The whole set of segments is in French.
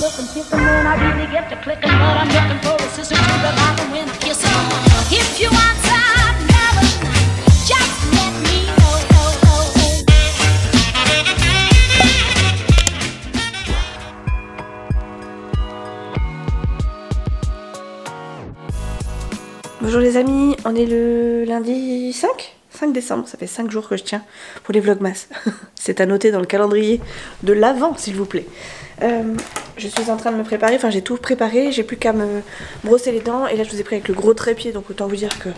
looking, picking when I really get to clicking, but I'm looking for a sister to revive and win a kiss. If you want some loving, just let me know. Bonjour les amis, on est le lundi 5 décembre, ça fait 5 jours que je tiens pour les vlogmas. C'est à noter dans le calendrier de l'avant s'il vous plaît. Je suis en train de me préparer, enfin j'ai tout préparé, j'ai plus qu'à me brosser les dents. Et là je vous ai pris avec le gros trépied, donc autant vous dire que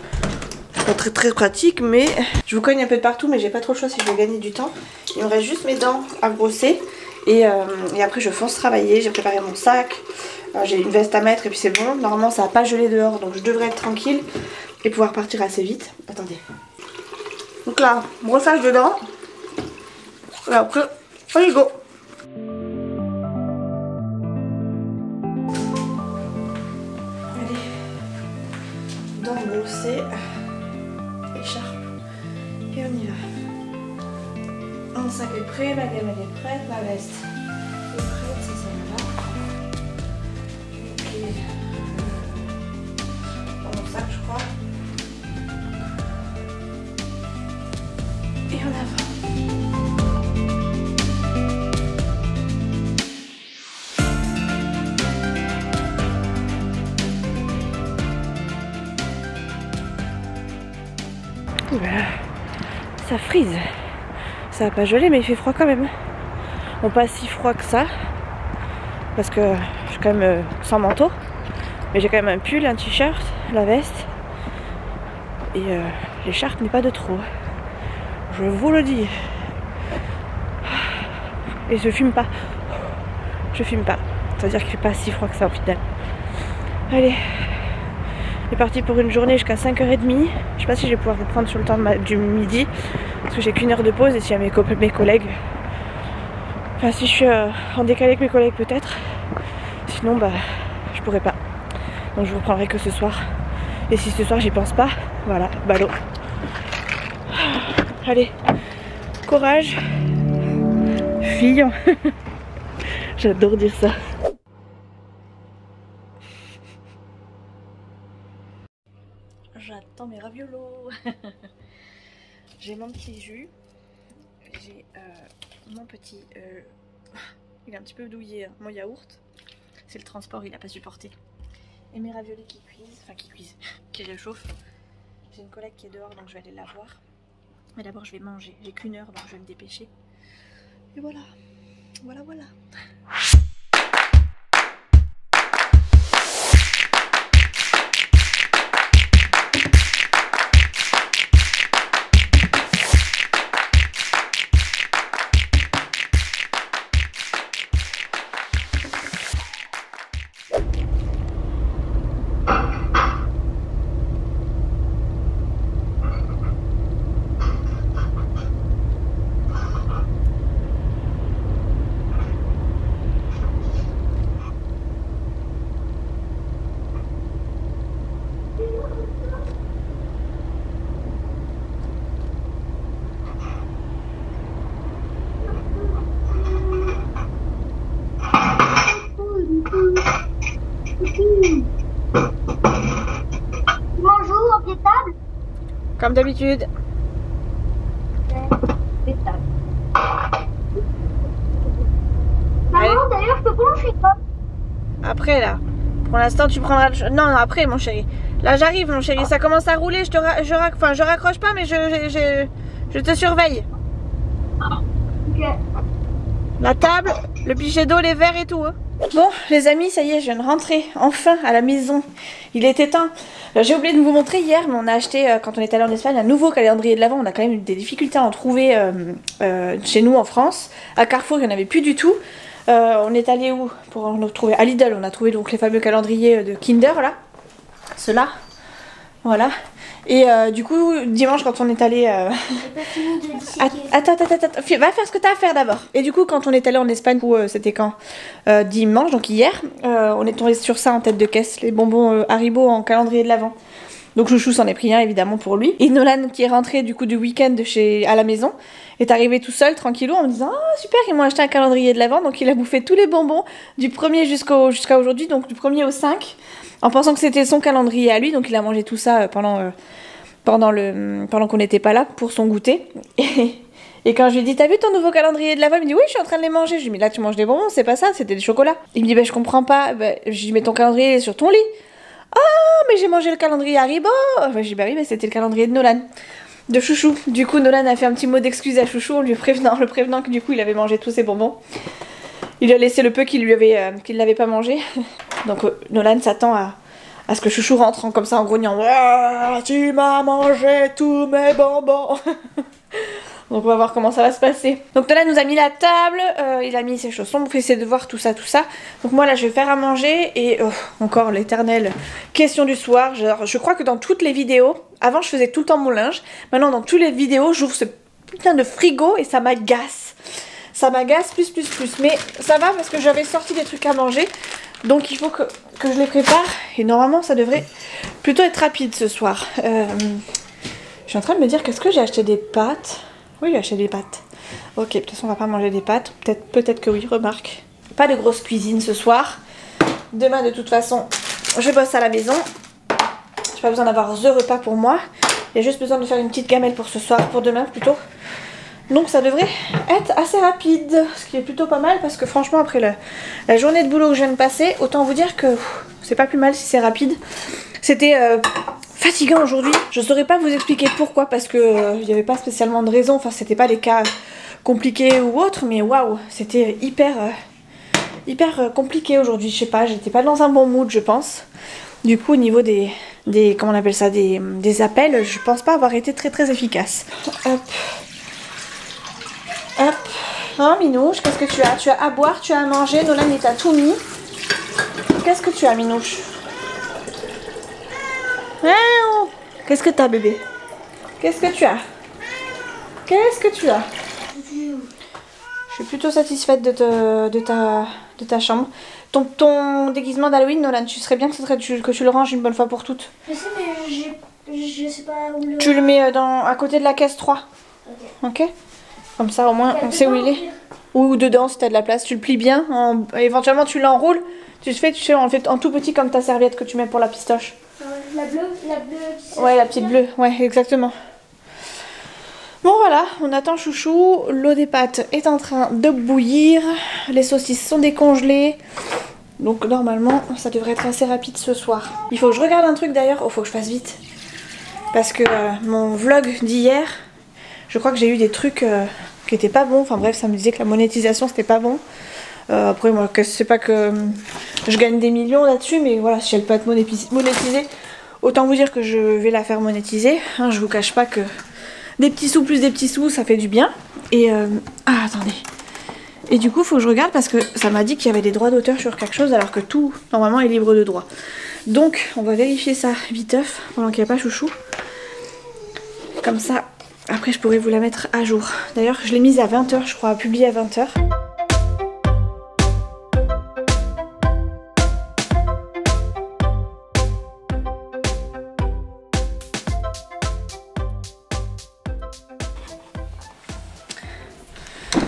c'est pas très pratique. Mais je vous cogne un peu de partout, mais j'ai pas trop le choix si je veux gagner du temps. Il me reste juste mes dents à brosser. Et après je fonce travailler, j'ai préparé mon sac. J'ai une veste à mettre et puis c'est bon. Normalement ça va pas geler dehors, donc je devrais être tranquille et pouvoir partir assez vite. Attendez. Donc là, brossage de dents. Et après, on y go. Allez. Dents brossées. Écharpe. Et on y va. Mon sac est prêt, ma gamme elle est prête, ma veste est prête, ça va là. Dans mon sac je crois. Et en avant. Ça frise. Ça va pas geler mais il fait froid quand même. Bon, pas si froid que ça. Parce que je suis quand même sans manteau. Mais j'ai quand même un pull, un t-shirt, la veste. Et l'écharpe n'est pas de trop. Je vous le dis. Et je fume pas. Je fume pas. Ça veut dire qu'il fait pas si froid que ça au final. Allez. C'est parti pour une journée jusqu'à 5h30. Je sais pas si je vais pouvoir vous prendre sur le temps du midi. Parce que j'ai qu'une heure de pause et s'il y a mes collègues. Enfin si je suis en décalé avec mes collègues peut-être. Sinon bah je pourrais pas. Donc je vous reprendrai que ce soir. Et si ce soir j'y pense pas, voilà, ballot. Allez, courage. Fille. J'adore dire ça. J'attends mes raviolos. J'ai mon petit jus. J'ai mon petit... il est un petit peu douillé, hein, mon yaourt. C'est le transport, il n'a pas supporté. Et mes raviolis qui cuisent, enfin qui cuisent, qui réchauffent. J'ai une collègue qui est dehors, donc je vais aller la voir. Mais d'abord je vais manger. J'ai qu'une heure, donc je vais me dépêcher. Et voilà. Voilà. Bonjour, pied de table. Comme d'habitude. Pied de table. Maman, d'ailleurs, je peux pas manger quoi? Après là. Pour l'instant tu prendras le... Non, après mon chéri. Là j'arrive mon chéri, ça commence à rouler, je raccroche pas mais je te surveille. Ok. La table, le pichet d'eau, les verres et tout. Hein. Bon les amis, ça y est, je viens de rentrer enfin à la maison. Il était temps. J'ai oublié de vous montrer hier, mais on a acheté quand on est allé en Espagne un nouveau calendrier de l'Avent. On a quand même eu des difficultés à en trouver chez nous en France. À Carrefour, il n'y en avait plus du tout. On est allé où pour en trouver? À Lidl, on a trouvé donc les fameux calendriers de Kinder là. Ceux-là. Voilà. Et du coup, dimanche quand on est allé... J'ai pas fini de disséquer. Attends, va faire ce que t'as à faire d'abord. Et du coup, quand on est allé en Espagne, c'était quand dimanche, donc hier, on est tombé sur ça en tête de caisse, les bonbons Haribo en calendrier de l'Avent. Donc Chouchou s'en est pris un évidemment pour lui. Et Nolan qui est rentré du coup du week-end à la maison est arrivé tout seul tranquillou en me disant ah super, ils m'ont acheté un calendrier de l'Avent, donc il a bouffé tous les bonbons du 1er jusqu'à aujourd'hui, donc du 1er au 5, en pensant que c'était son calendrier à lui, donc il a mangé tout ça pendant qu'on n'était pas là pour son goûter. Et quand je lui ai dit, t'as vu ton nouveau calendrier de l'Avent? Il me dit, oui, je suis en train de les manger. Je lui ai dit, mais là, tu manges des bonbons, c'est pas ça, c'était des chocolats. Il me dit, je comprends pas. Je lui ai dit, mais ton calendrier est sur ton lit. Ah, mais j'ai mangé le calendrier Haribo. Je lui ai dit, oui, mais c'était le calendrier de Nolan, de Chouchou. Du coup, Nolan a fait un petit mot d'excuse à Chouchou en le prévenant que du coup, il avait mangé tous ses bonbons. Il lui a laissé le peu qu'il n'avait pas mangé. Donc, Nolan s'attend à ce que Chouchou rentre comme ça en grognant. Tu m'as mangé tous mes bonbons. Donc on va voir comment ça va se passer. Donc Nolan nous a mis la table, il a mis ses chaussons, on fait ses devoirs, tout ça. Donc moi là je vais faire à manger et encore l'éternelle question du soir. Je crois que dans toutes les vidéos, avant je faisais tout le temps mon linge, maintenant dans toutes les vidéos j'ouvre ce putain de frigo et ça m'agace. Ça m'agace plus. Mais ça va parce que j'avais sorti des trucs à manger, donc il faut que je les prépare et normalement ça devrait plutôt être rapide ce soir. Je suis en train de me dire qu'est-ce que j'ai acheté des pâtes. Oui, j'ai acheté des pâtes. Ok, de toute façon, on va pas manger des pâtes. Peut-être que oui, remarque. Pas de grosse cuisine ce soir. Demain, de toute façon, je bosse à la maison. J'ai pas besoin d'avoir the repas pour moi. Il y a juste besoin de faire une petite gamelle pour ce soir, pour demain plutôt. Donc ça devrait être assez rapide, ce qui est plutôt pas mal parce que franchement, après la journée de boulot que je viens de passer, autant vous dire que c'est pas plus mal si c'est rapide. C'était fatigant aujourd'hui. Je saurais pas vous expliquer pourquoi parce que il n'y avait pas spécialement de raison. Enfin, c'était pas des cas compliqués ou autres, mais waouh, c'était hyper compliqué aujourd'hui. Je sais pas, j'étais pas dans un bon mood, je pense. Du coup, au niveau des comment on appelle ça, des appels, je pense pas avoir été très efficace. Hop. Hein, Minouche, qu'est-ce que tu as? Tu as à boire, tu as à manger. Nolan, il t'a tout mis. Qu'est-ce que tu as, Minouche? Qu'est-ce que t'as, bébé? Qu'est-ce que tu as? Qu'est-ce que tu as? Je suis plutôt satisfaite de ta chambre. Ton déguisement d'Halloween, Nolan, tu serais bien que tu le ranges une bonne fois pour toutes. Je sais, mais je sais pas où le... Tu le mets à côté de la caisse 3. Ok. Comme ça, au moins, on sait où il est. Ou dedans, si t'as de la place. Tu le plies bien. Éventuellement, tu l'enroules. Tu sais, on le fait en tout petit comme ta serviette que tu mets pour la pistoche. La bleue. Ouais, la petite bleue. Ouais, exactement. Bon, voilà, on attend Chouchou. L'eau des pâtes est en train de bouillir. Les saucisses sont décongelées. Donc, normalement, ça devrait être assez rapide ce soir. Il faut que je regarde un truc d'ailleurs. Oh, faut que je fasse vite. Parce que mon vlog d'hier, je crois que j'ai eu des trucs qui étaient pas bons. Enfin bref, ça me disait que la monétisation c'était pas bon. Après moi, c'est pas que je gagne des millions là-dessus, mais voilà, si elle peut être monétisée, autant vous dire que je vais la faire monétiser. Hein, je vous cache pas que des petits sous plus des petits sous, ça fait du bien. Et attendez. Et du coup, faut que je regarde parce que ça m'a dit qu'il y avait des droits d'auteur sur quelque chose alors que tout normalement est libre de droit. Donc on va vérifier ça viteuf pendant qu'il n'y a pas Chouchou. Comme ça. Après je pourrais vous la mettre à jour. D'ailleurs je l'ai mise à 20 h je crois, à publier à 20 h.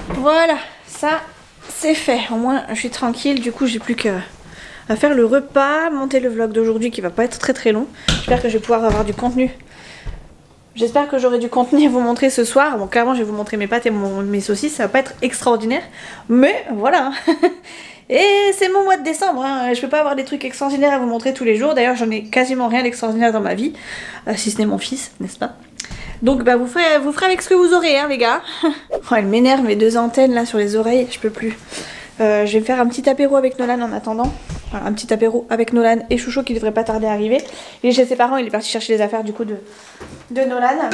Voilà, ça c'est fait. Au moins je suis tranquille, du coup j'ai plus qu'à faire le repas, monter le vlog d'aujourd'hui qui va pas être très long. J'espère que je vais pouvoir avoir du contenu. J'espère que j'aurai du contenu à vous montrer ce soir. Bon, clairement, je vais vous montrer mes pâtes et mes saucisses. Ça va pas être extraordinaire. Mais voilà. Et c'est mon mois de décembre. Hein. Je peux pas avoir des trucs extraordinaires à vous montrer tous les jours. D'ailleurs, j'en ai quasiment rien d'extraordinaire dans ma vie. Si ce n'est mon fils, n'est-ce pas? Donc, bah, vous ferez avec ce que vous aurez, hein, les gars. Oh, elle m'énerve, mes deux antennes là sur les oreilles. Je peux plus. Je vais me faire un petit apéro avec Nolan en attendant. Enfin, un petit apéro avec Nolan et Chouchou qui devrait pas tarder à arriver. Il est chez ses parents, il est parti chercher les affaires du coup de Nolan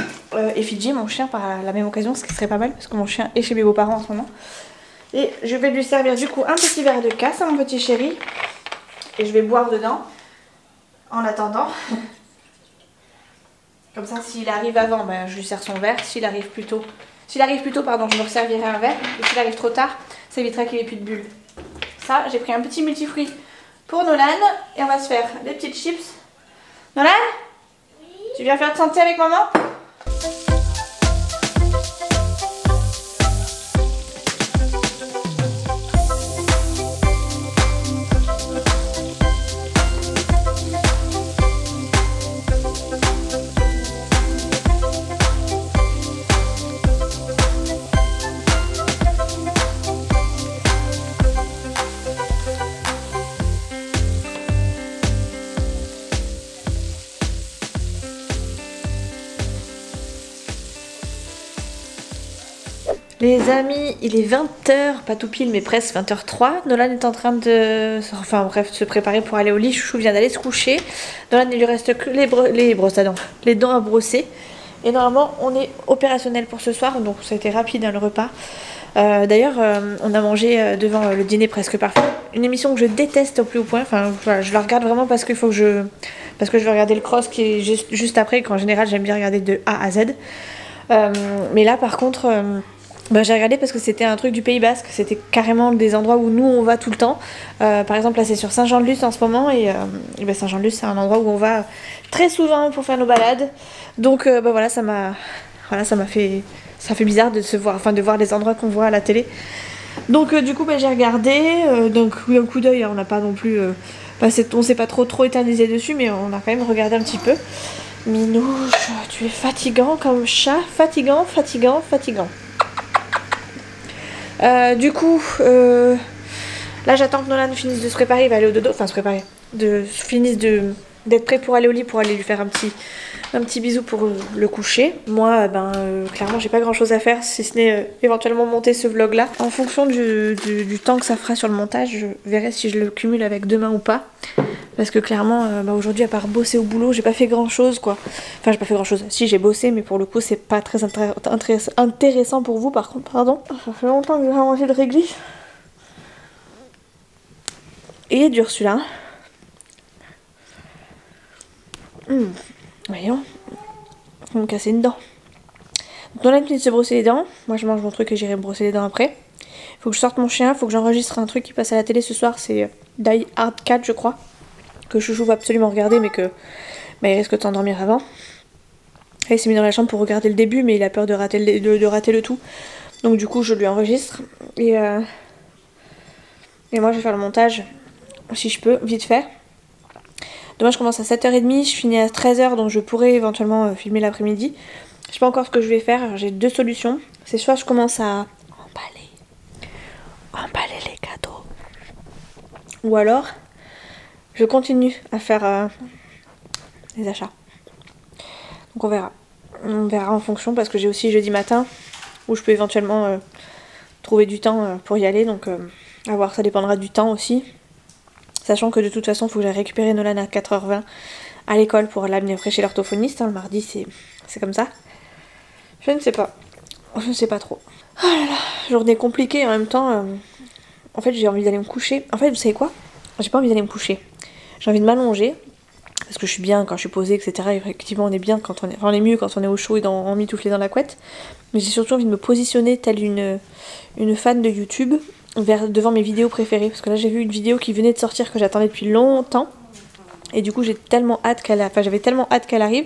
et Fidji, mon chien, par la même occasion, ce qui serait pas mal parce que mon chien est chez mes beaux-parents en ce moment. Et je vais lui servir du coup un petit verre de casse à mon petit chéri et je vais boire dedans en attendant. Comme ça, s'il arrive avant, ben, je lui sers son verre. S'il arrive plus tôt, pardon, je me resservirai un verre. Et s'il arrive trop tard, ça évitera qu'il ait plus de bulles. Ça, j'ai pris un petit multifruit pour Nolan et on va se faire des petites chips. Nolan? Oui. Tu viens faire de santé avec maman? Les amis, il est 20h, pas tout pile mais presque 20h03. Nolan est en train de... Enfin bref, se préparer pour aller au lit. Chouchou vient d'aller se coucher. Nolan, il lui reste que les brosses à dents, les dents à brosser. Et normalement, on est opérationnel pour ce soir. Donc ça a été rapide hein, le repas. D'ailleurs, on a mangé devant le dîner presque parfait. Une émission que je déteste au plus haut point. Enfin, voilà, je la regarde vraiment parce qu'il faut que je... Parce que je veux regarder le cross qui est juste après. Qu'en général, j'aime bien regarder de A à Z. Mais là, par contre... Bah, j'ai regardé parce que c'était un truc du Pays Basque, c'était carrément des endroits où nous on va tout le temps. Par exemple là c'est sur Saint-Jean-de-Luz en ce moment et bah, Saint-Jean-de-Luz c'est un endroit où on va très souvent pour faire nos balades. Donc bah, voilà ça fait bizarre de se voir, enfin de voir les endroits qu'on voit à la télé. Donc du coup bah, j'ai regardé, donc un coup d'œil, on n'a pas non plus, on s'est pas trop éternisé dessus mais on a quand même regardé un petit peu. Minouche, tu es fatigant comme chat, fatigant. Du coup, là j'attends que Nolan finisse de se préparer, il va aller au dodo, enfin se préparer, finisse d'être prêt pour aller au lit, pour aller lui faire un petit bisou pour le coucher. Moi, clairement j'ai pas grand chose à faire, si ce n'est éventuellement monter ce vlog là. En fonction du temps que ça fera sur le montage, je verrai si je le cumule avec demain ou pas. Parce que clairement, aujourd'hui, à part bosser au boulot, j'ai pas fait grand chose quoi. Enfin, j'ai pas fait grand chose. Si, j'ai bossé, mais pour le coup, c'est pas très intéressant pour vous par contre, pardon. Ça fait longtemps que j'ai pas mangé de réglisse. Et il est dur celui-là. Voyons. On va me casser une dent. Donc, on a fini de se brosser les dents. Moi, je mange mon truc et j'irai me brosser les dents après. Faut que je sorte mon chien, faut que j'enregistre un truc qui passe à la télé ce soir, c'est Die Hard 4 je crois. Que Chouchou va absolument regarder mais que il risque de s'endormir avant. Et il s'est mis dans la chambre pour regarder le début mais il a peur de rater le tout. Donc du coup je lui enregistre et moi je vais faire le montage si je peux, vite fait. Demain je commence à 7h30, je finis à 13h donc je pourrais éventuellement filmer l'après-midi. Je sais pas encore ce que je vais faire, j'ai deux solutions. C'est soit je commence à emballer les cadeaux. Ou alors, je continue à faire les achats. Donc on verra. On verra en fonction parce que j'ai aussi jeudi matin où je peux éventuellement trouver du temps pour y aller. Donc à voir, ça dépendra du temps aussi. Sachant que de toute façon, il faut que j'aille récupérer Nolan à 4h20 à l'école pour l'amener chez l'orthophoniste. Hein, le mardi, c'est comme ça. Je ne sais pas. Je ne sais pas trop. Oh là là, journée compliquée en même temps. En fait, j'ai envie d'aller me coucher. En fait, vous savez quoi? J'ai pas envie d'aller me coucher. J'ai envie de m'allonger. Parce que je suis bien quand je suis posée, etc. Et effectivement, on est bien quand on est... Enfin, on est mieux quand on est au chaud et emmitouflé dans la couette. Mais j'ai surtout envie de me positionner telle une fan de YouTube devant mes vidéos préférées. Parce que là, j'ai vu une vidéo qui venait de sortir que j'attendais depuis longtemps. Et du coup, j'ai tellement hâte qu'elle... Enfin, j'avais tellement hâte qu'elle arrive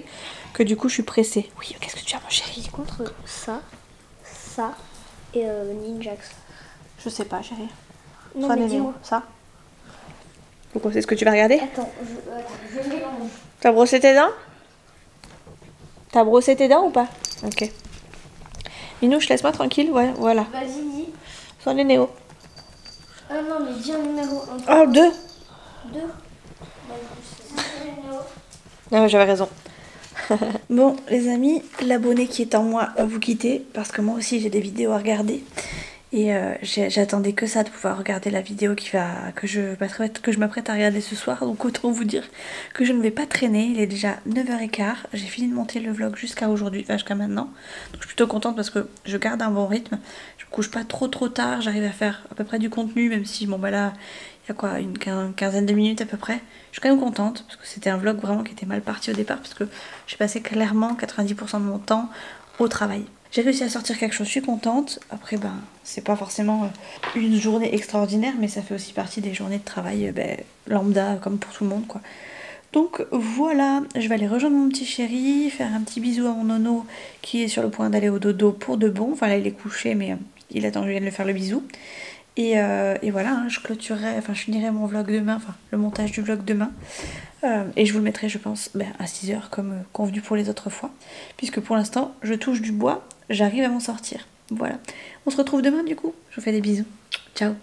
que du coup, je suis pressée. Oui, qu'est-ce que tu as, mon chéri? Contre ça et Ninjax. Je sais pas, chérie. Non, mais dis-moi. Ça. Pourquoi c'est ce que tu vas regarder? Attends, je vais manger. T'as brossé tes dents? T'as brossé tes dents ou pas? Ok. Minouche, laisse-moi tranquille, ouais, voilà. Vas-y, dis. Sois les néo. Ah non, mais dis un numéro. Oh, 2. 2. Bah, c'est le numéro. Non, mais j'avais raison. Bon, les amis, l'abonné qui est en moi va vous quitter parce que moi aussi j'ai des vidéos à regarder. Et j'attendais que ça de pouvoir regarder la vidéo que je m'apprête à regarder ce soir. Donc autant vous dire que je ne vais pas traîner. Il est déjà 9h15. J'ai fini de monter le vlog jusqu'à aujourd'hui, enfin jusqu'à maintenant. Donc je suis plutôt contente parce que je garde un bon rythme. Je me couche pas trop tard. J'arrive à faire à peu près du contenu, même si bon bah là il y a quoi, une quinzaine de minutes à peu près. Je suis quand même contente parce que c'était un vlog vraiment qui était mal parti au départ parce que j'ai passé clairement 90% de mon temps au travail. J'ai réussi à sortir quelque chose, je suis contente. Après, ben, c'est pas forcément une journée extraordinaire, mais ça fait aussi partie des journées de travail lambda, comme pour tout le monde, quoi. Donc voilà, je vais aller rejoindre mon petit chéri, faire un petit bisou à mon nono qui est sur le point d'aller au dodo pour de bon. Enfin là il est couché mais il attend que je vienne lui faire le bisou. Et voilà, hein, je clôturerai, enfin je finirai mon vlog demain, enfin le montage du vlog demain. Et je vous le mettrai je pense à 6h comme convenu pour les autres fois. Puisque pour l'instant je touche du bois, j'arrive à m'en sortir. Voilà, on se retrouve demain du coup, je vous fais des bisous. Ciao.